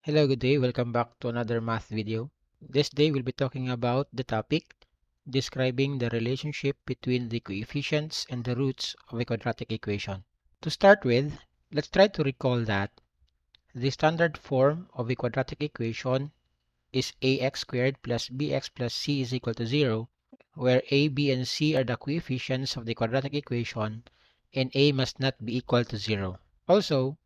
Hello, good day. Welcome back to another math video. This day we'll be talking about the topic describing the relationship between the coefficients and the roots of a quadratic equation. To start with, let's try to recall that the standard form of a quadratic equation is ax squared plus bx plus c is equal to 0, where a, b, and c are the coefficients of the quadratic equation and a must not be equal to 0. Also,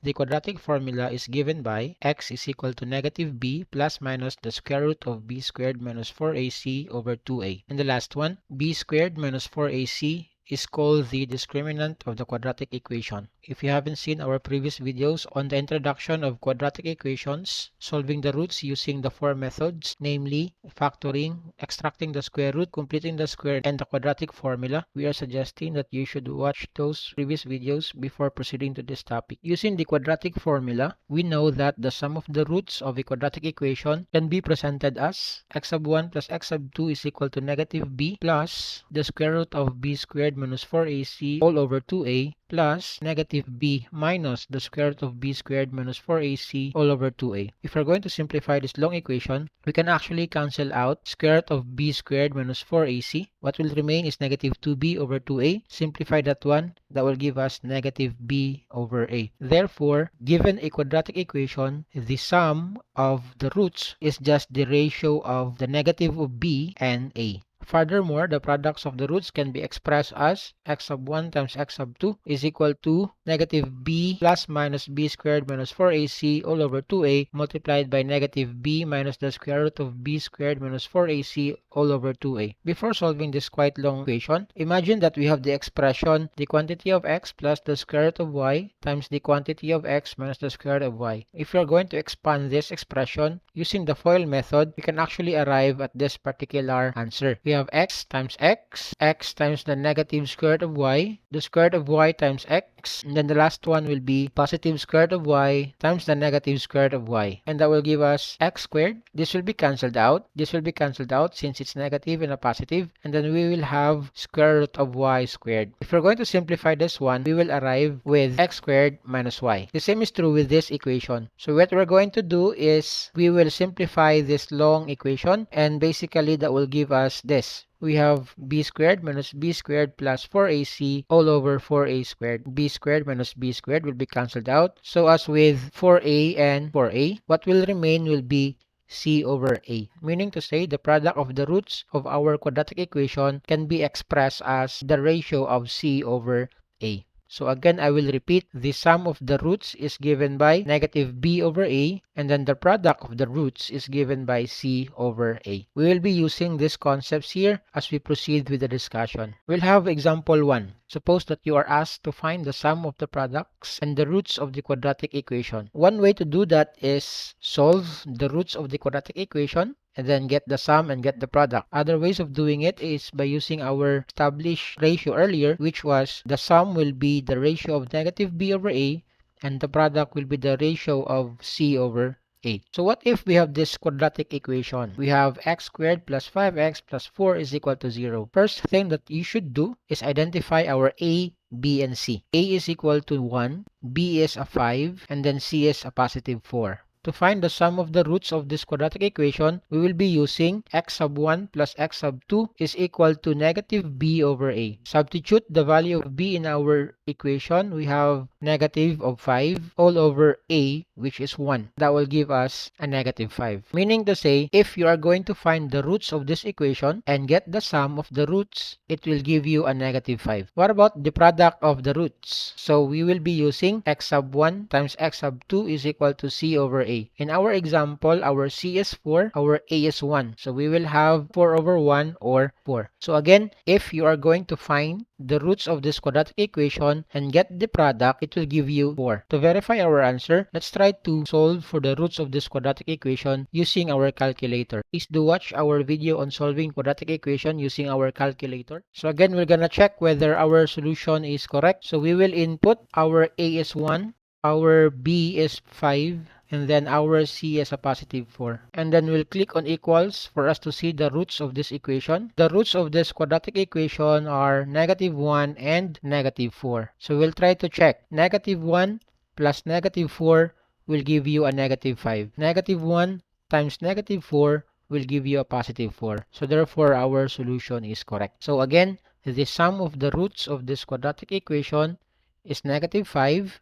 the quadratic formula is given by x is equal to negative b plus minus the square root of b squared minus 4ac over 2a. And the last one, b squared minus 4ac is called the discriminant of the quadratic equation. If you haven't seen our previous videos on the introduction of quadratic equations, solving the roots using the four methods, namely factoring, extracting the square root, completing the square, and the quadratic formula, we are suggesting that you should watch those previous videos before proceeding to this topic. Using the quadratic formula, we know that the sum of the roots of a quadratic equation can be presented as x sub 1 plus x sub 2 is equal to negative b plus the square root of b squared minus 4ac all over 2a plus negative b minus the square root of b squared minus 4ac all over 2a. If we're going to simplify this long equation, we can actually cancel out square root of b squared minus 4ac. What will remain is negative 2b over 2a. Simplify that one, that will give us negative b over a. Therefore, given a quadratic equation, the sum of the roots is just the ratio of the negative of b and a. Furthermore, the products of the roots can be expressed as x sub 1 times x sub 2 is equal to negative b plus minus b squared minus 4ac all over 2a multiplied by negative b minus the square root of b squared minus 4ac all over 2a. Before solving this quite long equation, imagine that we have the expression the quantity of x plus the square root of y times the quantity of x minus the square root of y. If we are going to expand this expression using the FOIL method, we can actually arrive at this particular answer. We have x times x times the negative square root of y, the square root of y times x, and then the last one will be positive square root of y times the negative square root of y. And that will give us x squared. This will be cancelled out. This will be cancelled out since it's negative and a positive. And then we will have square root of y squared. If we're going to simplify this one, we will arrive with x squared minus y. The same is true with this equation. So what we're going to do is we will simplify this long equation, and basically that will give us this. We have b squared minus b squared plus 4ac all over 4a squared. B squared minus b squared will be cancelled out. So as with 4a and 4a, what will remain will be c over a, meaning to say the product of the roots of our quadratic equation can be expressed as the ratio of c over a. So again, I will repeat, the sum of the roots is given by negative b over a, and then the product of the roots is given by c over a. We will be using these concepts here as we proceed with the discussion. We'll have example 1. Suppose that you are asked to find the sum of the products and the roots of the quadratic equation. One way to do that is solve the roots of the quadratic equation and then get the sum and get the product. Other ways of doing it is by using our established ratio earlier, which was the sum will be the ratio of negative b over a and the product will be the ratio of c over a. So what if we have this quadratic equation? We have x squared plus 5x plus 4 is equal to 0. First thing that you should do is identify our a, b, and c. A is equal to 1, b is a 5, and then c is a positive 4. To find the sum of the roots of this quadratic equation, we will be using x sub 1 plus x sub 2 is equal to negative b over a. Substitute the value of b in our equation. We have negative of 5 all over a, which is 1. That will give us a negative 5. Meaning to say, if you are going to find the roots of this equation and get the sum of the roots, it will give you a negative 5. What about the product of the roots? So we will be using x sub 1 times x sub 2 is equal to c over a. In our example, our c is 4, our a is 1. So we will have 4 over 1 or 4. So again, if you are going to find the roots of this quadratic equation and get the product, it will give you 4. To verify our answer, let's try to solve for the roots of this quadratic equation using our calculator. Please do watch our video on solving quadratic equation using our calculator. So again, we're gonna check whether our solution is correct. So we will input our a is 1, our b is 5, and then our c is a positive 4. And then we'll click on equals for us to see the roots of this equation. The roots of this quadratic equation are negative 1 and negative 4. So we'll try to check. Negative 1 plus negative 4 will give you a negative 5. Negative 1 times negative 4 will give you a positive 4. So therefore, our solution is correct. So again, the sum of the roots of this quadratic equation is negative 5,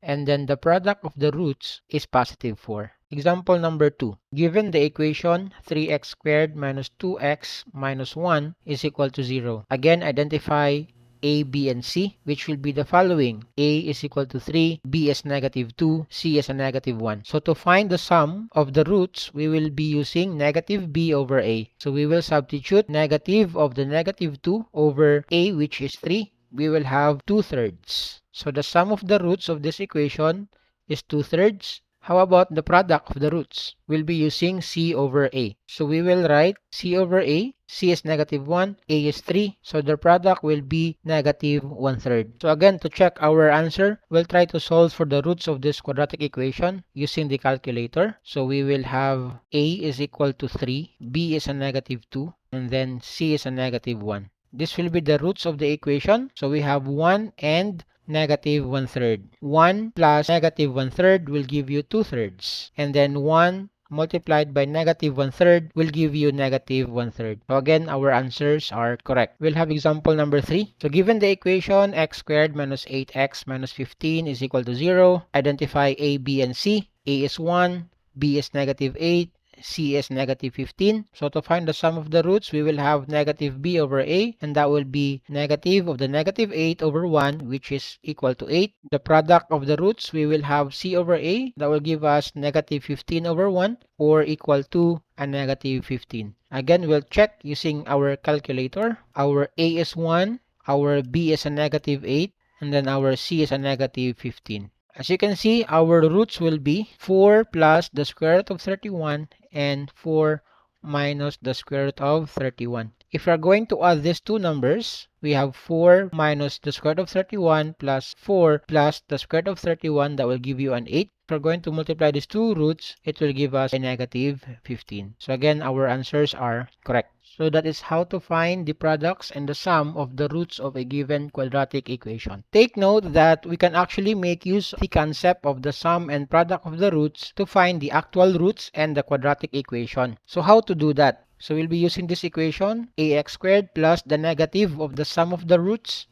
and then the product of the roots is positive 4. Example number 2. Given the equation 3x squared minus 2x minus 1 is equal to 0. Again, identify A, B, and C, which will be the following. A is equal to 3, B is negative 2, C is a negative 1. So to find the sum of the roots, we will be using negative B over A. So we will substitute negative of the negative 2 over A, which is 3. We will have 2/3. So the sum of the roots of this equation is 2/3. How about the product of the roots? We'll be using C over A. So we will write C over A. C is negative 1, A is 3. So the product will be negative 1/3. So again, to check our answer, we'll try to solve for the roots of this quadratic equation using the calculator. So we will have A is equal to 3, B is a negative 2, and then C is a negative 1. This will be the roots of the equation. So we have 1 and negative 1/3. 1 plus negative 1/3 will give you 2/3. And then 1 multiplied by negative 1/3 will give you negative 1/3. So again, our answers are correct. We'll have example number 3. So given the equation x squared minus 8x minus 15 is equal to 0, identify A, B, and C. A is 1, B is negative 8, C is negative 15. So to find the sum of the roots, we will have negative B over A, and that will be negative of the negative 8 over 1, which is equal to 8. The product of the roots, we will have C over A, that will give us negative 15 over 1, or equal to a negative 15. Again, we'll check using our calculator. Our A is 1, our B is a negative 8, and then our C is a negative 15. As you can see, our roots will be 4 plus the square root of 31 and 4 minus the square root of 31. If we are going to add these two numbers, we have 4 minus the square root of 31 plus 4 plus the square root of 31, that will give you an 8. If we're going to multiply these two roots, it will give us a negative 15. So again, our answers are correct. So that is how to find the products and the sum of the roots of a given quadratic equation. Take note that we can actually make use of the concept of the sum and product of the roots to find the actual roots and the quadratic equation. So how to do that? So we'll be using this equation, ax squared plus the negative of the sum of the roots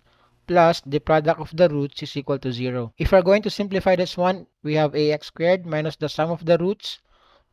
plus the product of the roots is equal to 0. If we're going to simplify this one, we have ax squared minus the sum of the roots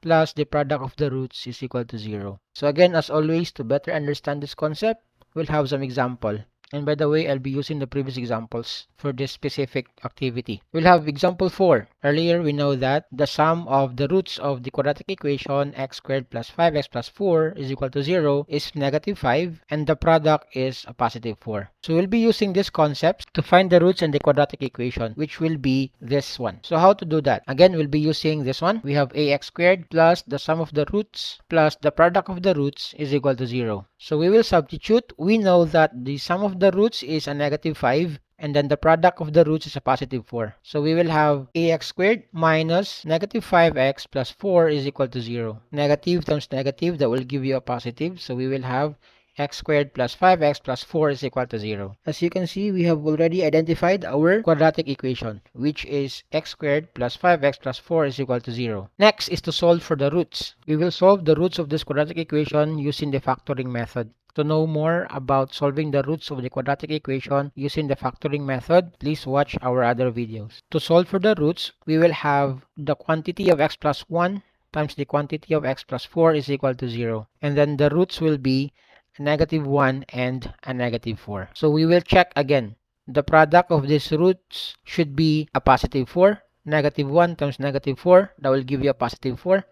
plus the product of the roots is equal to 0. So again, as always, to better understand this concept, we'll have some example. And by the way, I'll be using the previous examples for this specific activity. We'll have example 4. Earlier, we know that the sum of the roots of the quadratic equation x squared plus 5x plus 4 is equal to 0 is negative 5, and the product is a positive 4. So we'll be using this concept to find the roots in the quadratic equation, which will be this one. So how to do that? Again, we'll be using this one. We have ax squared plus the sum of the roots plus the product of the roots is equal to 0. So we will substitute. We know that the sum of the roots is a negative 5, and then the product of the roots is a positive 4. So we will have ax squared minus negative 5x plus 4 is equal to 0. Negative times negative, that will give you a positive. So we will have x squared plus 5x plus 4 is equal to 0. As you can see, we have already identified our quadratic equation, which is x squared plus 5x plus 4 is equal to 0. Next is to solve for the roots. We will solve the roots of this quadratic equation using the factoring method. To know more about solving the roots of the quadratic equation using the factoring method, please watch our other videos. To solve for the roots, we will have the quantity of x plus 1 times the quantity of x plus 4 is equal to 0. And then the roots will be a negative 1 and a negative 4. So we will check again. The product of these roots should be a positive 4. Negative 1 times negative 4, that will give you a positive 4.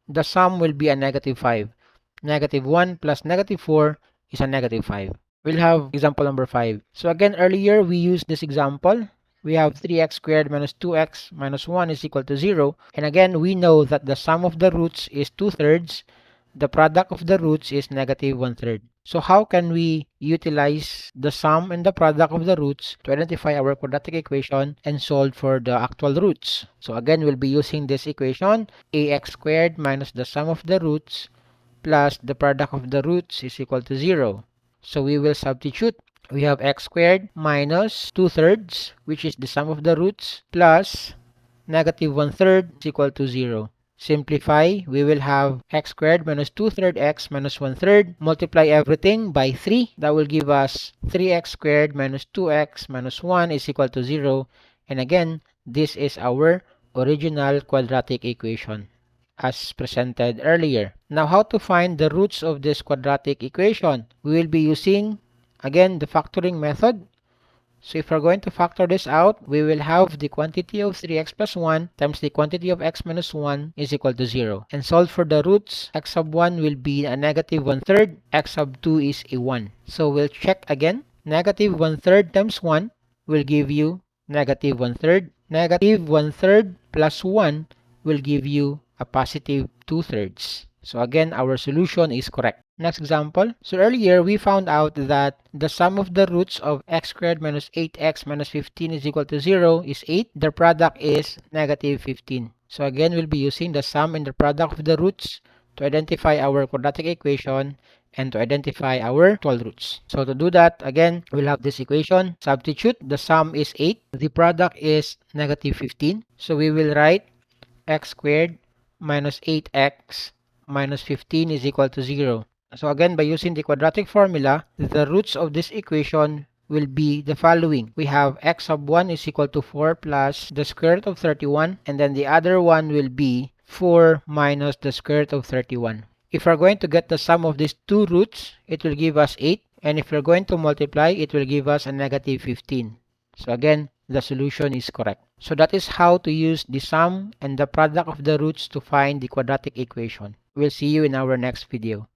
The sum will be a negative 5. Negative 1 plus negative 4 is a negative 5. We'll have example number 5. So again, earlier we used this example. We have 3x squared minus 2x minus 1 is equal to 0. And again, we know that the sum of the roots is 2/3. The product of the roots is negative 1/3. So how can we utilize the sum and the product of the roots to identify our quadratic equation and solve for the actual roots? So again, we'll be using this equation, ax squared minus the sum of the roots plus the product of the roots is equal to 0. So we will substitute. We have x squared minus 2/3, which is the sum of the roots, plus negative 1/3 is equal to 0. Simplify, we will have x squared minus 2/3 x minus 1/3. Multiply everything by 3. That will give us 3x squared minus 2x minus 1 is equal to 0. And again, this is our original quadratic equation as presented earlier. Now, how to find the roots of this quadratic equation? We will be using, again, the factoring method. So if we're going to factor this out, we will have the quantity of 3x plus 1 times the quantity of x minus 1 is equal to 0. And solve for the roots, x sub 1 will be a negative 1/3, x sub 2 is a 1. So we'll check again. Negative 1/3 times 1 will give you negative 1/3. Negative 1/3 plus 1 will give you a positive 2/3. So again, our solution is correct. Next example. So earlier, we found out that the sum of the roots of x squared minus 8x minus 15 is equal to 0 is 8. The product is negative 15. So again, we'll be using the sum and the product of the roots to identify our quadratic equation and to identify our actual roots. So to do that, again, we'll have this equation. Substitute. The sum is 8. The product is negative 15. So we will write x squared minus 8x minus 15 is equal to 0. So again, by using the quadratic formula, the roots of this equation will be the following. We have x sub 1 is equal to 4 plus the square root of 31, and then the other one will be 4 minus the square root of 31. If we're going to get the sum of these two roots, it will give us 8, and if we're going to multiply, it will give us a negative 15. So again, the solution is correct. So that is how to use the sum and the product of the roots to find the quadratic equation. We'll see you in our next video.